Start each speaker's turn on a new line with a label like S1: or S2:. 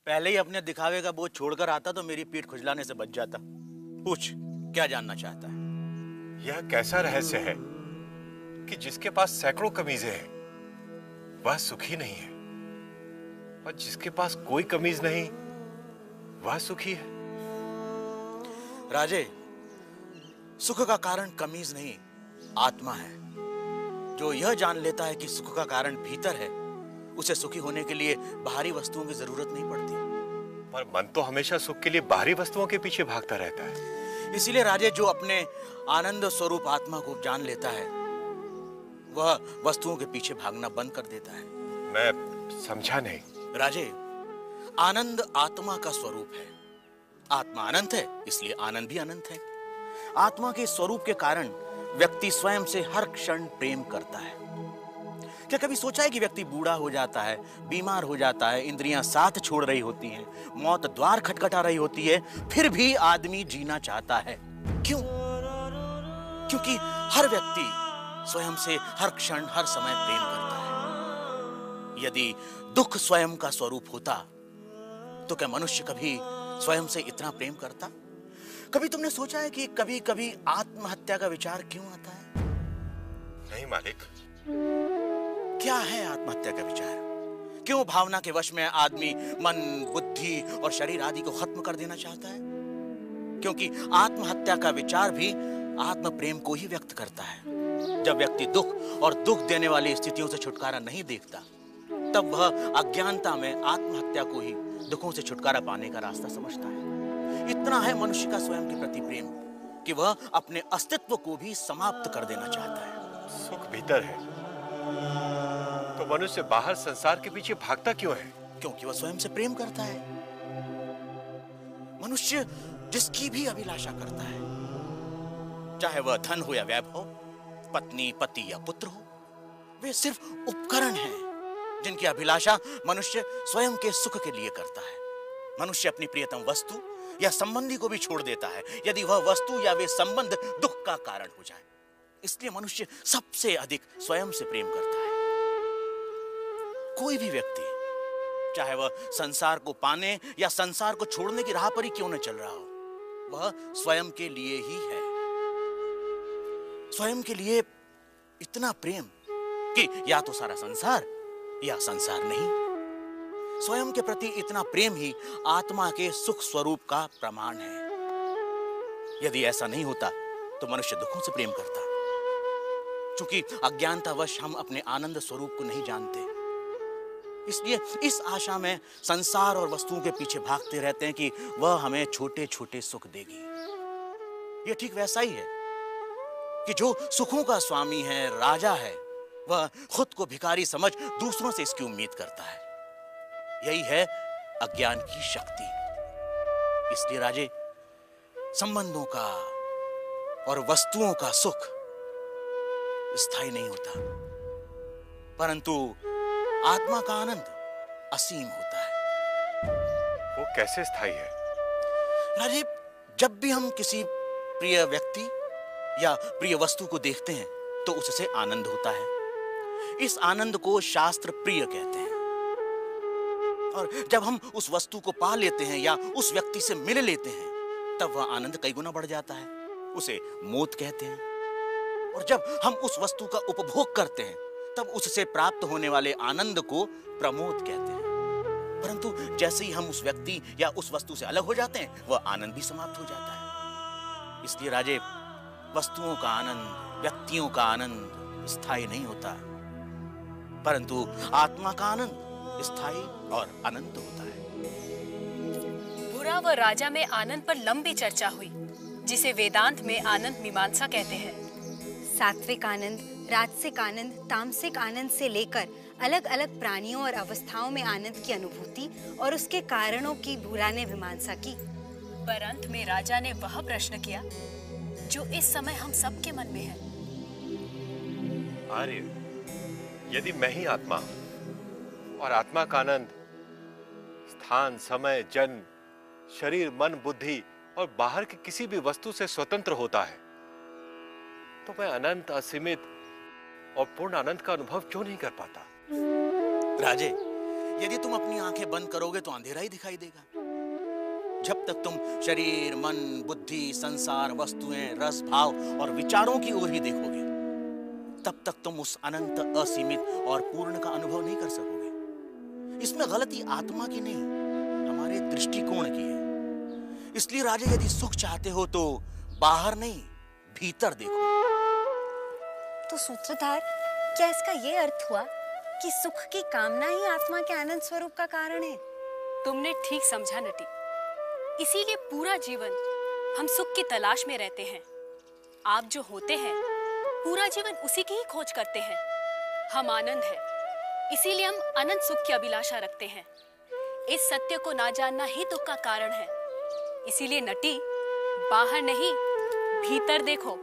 S1: पहले ही अपने दिखावे का बोझ छोड़कर आता तो मेरी पीठ खुजलाने से बच जाता। पूछ, क्या जानना चाहता है?
S2: यह कैसा रहस्य है कि जिसके पास सैकड़ों कमीजें हैं वह सुखी नहीं है, और जिसके पास कोई कमीज नहीं वह सुखी है?
S1: राजे, सुख का कारण कमीज नहीं, आत्मा है। जो यह जान लेता है कि सुख का कारण भीतर है, उसे सुखी होने के लिए बाहरी वस्तुओं की जरूरत नहीं पड़ती।
S2: पर मन तो हमेशा सुख के लिए बाहरी वस्तुओं के पीछे भागता रहता है।
S1: इसीलिए राजे, जो अपने आनंद स्वरूप आत्मा को जान लेता है, वह वस्तुओं के पीछे भागना बंद कर देता है।
S2: मैं समझा नहीं।
S1: राजे, आनंद आत्मा का स्वरूप है। आत्मा अनंत है, इसलिए आनंद भी अनंत है। आत्मा के स्वरूप के कारण व्यक्ति स्वयं से हर क्षण प्रेम करता है। क्या कभी सोचा है कि व्यक्ति बूढ़ा हो जाता है, बीमार हो जाता है, इंद्रियां साथ छोड़ रही होती हैं, मौत द्वार खटखटा रही होती है, फिर भी आदमी जीना चाहता है? क्यों? क्योंकि हर व्यक्ति स्वयं से हर क्षण हर समय प्रेम करता है। यदि दुख स्वयं का स्वरूप होता तो क्या मनुष्य कभी स्वयं से इतना प्रेम करता? कभी तुमने सोचा है कि कभी कभी आत्महत्या का विचार क्यों आता है?
S2: नहीं मालिक।
S1: क्या है आत्महत्या का विचार? क्यों भावना के वश में आदमी मन, बुद्धि और शरीर आदि को खत्म कर देना चाहता है? क्योंकि आत्महत्या का विचार भी आत्म प्रेम को ही व्यक्त करता है। जब व्यक्ति दुख और दुख देने वाली स्थितियों से छुटकारा नहीं देखता, तब वह अज्ञानता में आत्महत्या को ही दुखों से छुटकारा पाने का रास्ता समझता है। इतना है मनुष्य का स्वयं के प्रति प्रेम कि वह अपने अस्तित्व को भी समाप्त कर देना चाहता है।
S2: सुख भीतर है तो मनुष्य बाहर संसार के पीछे भागता क्यों है?
S1: क्योंकि वह स्वयं से प्रेम करता है। मनुष्य जिसकी भी अभिलाषा करता है, चाहे वह धन हो या वैभव, पत्नी, पति या पुत्र हो, वे सिर्फ उपकरण हैं जिनकी अभिलाषा मनुष्य स्वयं के सुख के लिए करता है। मनुष्य अपनी प्रियतम वस्तु या संबंधी को भी छोड़ देता है यदि वह वस्तु या वे संबंध दुख का कारण हो जाए। इसलिए मनुष्य सबसे अधिक स्वयं से प्रेम करता है। कोई भी व्यक्ति, चाहे वह संसार को पाने या संसार को छोड़ने की राह पर ही क्यों न चल रहा हो, वह स्वयं के लिए ही है। स्वयं के लिए इतना प्रेम कि या तो सारा संसार या संसार नहीं। स्वयं के प्रति इतना प्रेम ही आत्मा के सुख स्वरूप का प्रमाण है। यदि ऐसा नहीं होता तो मनुष्य दुखों से प्रेम करता। क्योंकि अज्ञानतावश हम अपने आनंद स्वरूप को नहीं जानते, इसलिए इस आशा में संसार और वस्तुओं के पीछे भागते रहते हैं कि वह हमें छोटे छोटे सुख देगी। यह ठीक वैसा ही है कि जो सुखों का स्वामी है, राजा है, वह खुद को भिखारी समझ दूसरों से इसकी उम्मीद करता है। यही है अज्ञान की शक्ति। इसलिए राजे, संबंधों का और वस्तुओं का सुख स्थायी नहीं होता, परंतु आत्मा का आनंद असीम होता है।
S2: वो कैसे स्थायी है?
S1: राजीव, जब भी हम किसी प्रिय व्यक्ति या प्रिय वस्तु को देखते हैं तो उससे आनंद होता है। इस आनंद को शास्त्र प्रिय कहते हैं। और जब हम उस वस्तु को पा लेते हैं या उस व्यक्ति से मिल लेते हैं, तब वह आनंद कई गुना बढ़ जाता है। उसे मोद कहते हैं। और जब हम उस वस्तु का उपभोग करते हैं, तब उससे प्राप्त होने वाले आनंद को प्रमोद कहते हैं। परंतु जैसे ही हम उस व्यक्ति या उस वस्तु से अलग हो जाते हैं, वह आनंद भी समाप्त हो जाता है। इसलिए राजे, वस्तुओं का आनंद, व्यक्तियों का आनंद स्थायी नहीं होता, परंतु आत्मा का आनंद स्थायी और अनंत होता है।
S3: बुरा व राजा में आनंद पर लंबी चर्चा हुई, जिसे वेदांत में आनंद मीमांसा कहते हैं।
S4: सात्विक आनंद, राजसिक आनंद, तामसिक आनंद से लेकर अलग अलग प्राणियों और अवस्थाओं में आनंद की अनुभूति और उसके कारणों की बुरा ने मीमांसा की।
S3: पर अंत में राजा ने वह प्रश्न किया जो इस समय हम सबके मन में है।
S2: आर्य, यदि मैं ही आत्मा हूं और आत्मा का आनंद स्थान, समय, जन्म, शरीर, मन, बुद्धि और बाहर की किसी भी वस्तु से स्वतंत्र होता है, तो मैं अनंत, असीमित और पूर्ण आनंद का अनुभव क्यों नहीं कर पाता?
S1: राजे, यदि तुम अपनी आंखें बंद करोगे तो अंधेरा ही दिखाई देगा। जब तक तुम शरीर, मन, बुद्धि, संसार, वस्तुएं, रस, भाव और विचारों की ओर ही देखोगे, तब तक तुम उस अनंत, असीमित और पूर्ण का अनुभव नहीं कर सकोगे। इसमें गलती आत्मा की नहीं, हमारे दृष्टिकोण की है। इसलिए राजा, यदि सुख चाहते हो तो बाहर नहीं, भीतर देखो।
S4: तो सूत्रधार, क्या इसका ये अर्थ हुआ कि सुख की कामना ही आत्मा के आनंद स्वरूप का कारण है?
S3: तुमने ठीक समझा नटी। इसीलिए पूरा जीवन हम सुख की तलाश में रहते हैं। आप जो होते हैं, पूरा जीवन उसी की ही खोज करते हैं। हम आनंद हैं, इसीलिए हम अनंत सुख की अभिलाषा रखते हैं। इस सत्य को ना जानना ही दुख का कारण है। इसीलिए नटी, बाहर नहीं, भीतर देखो।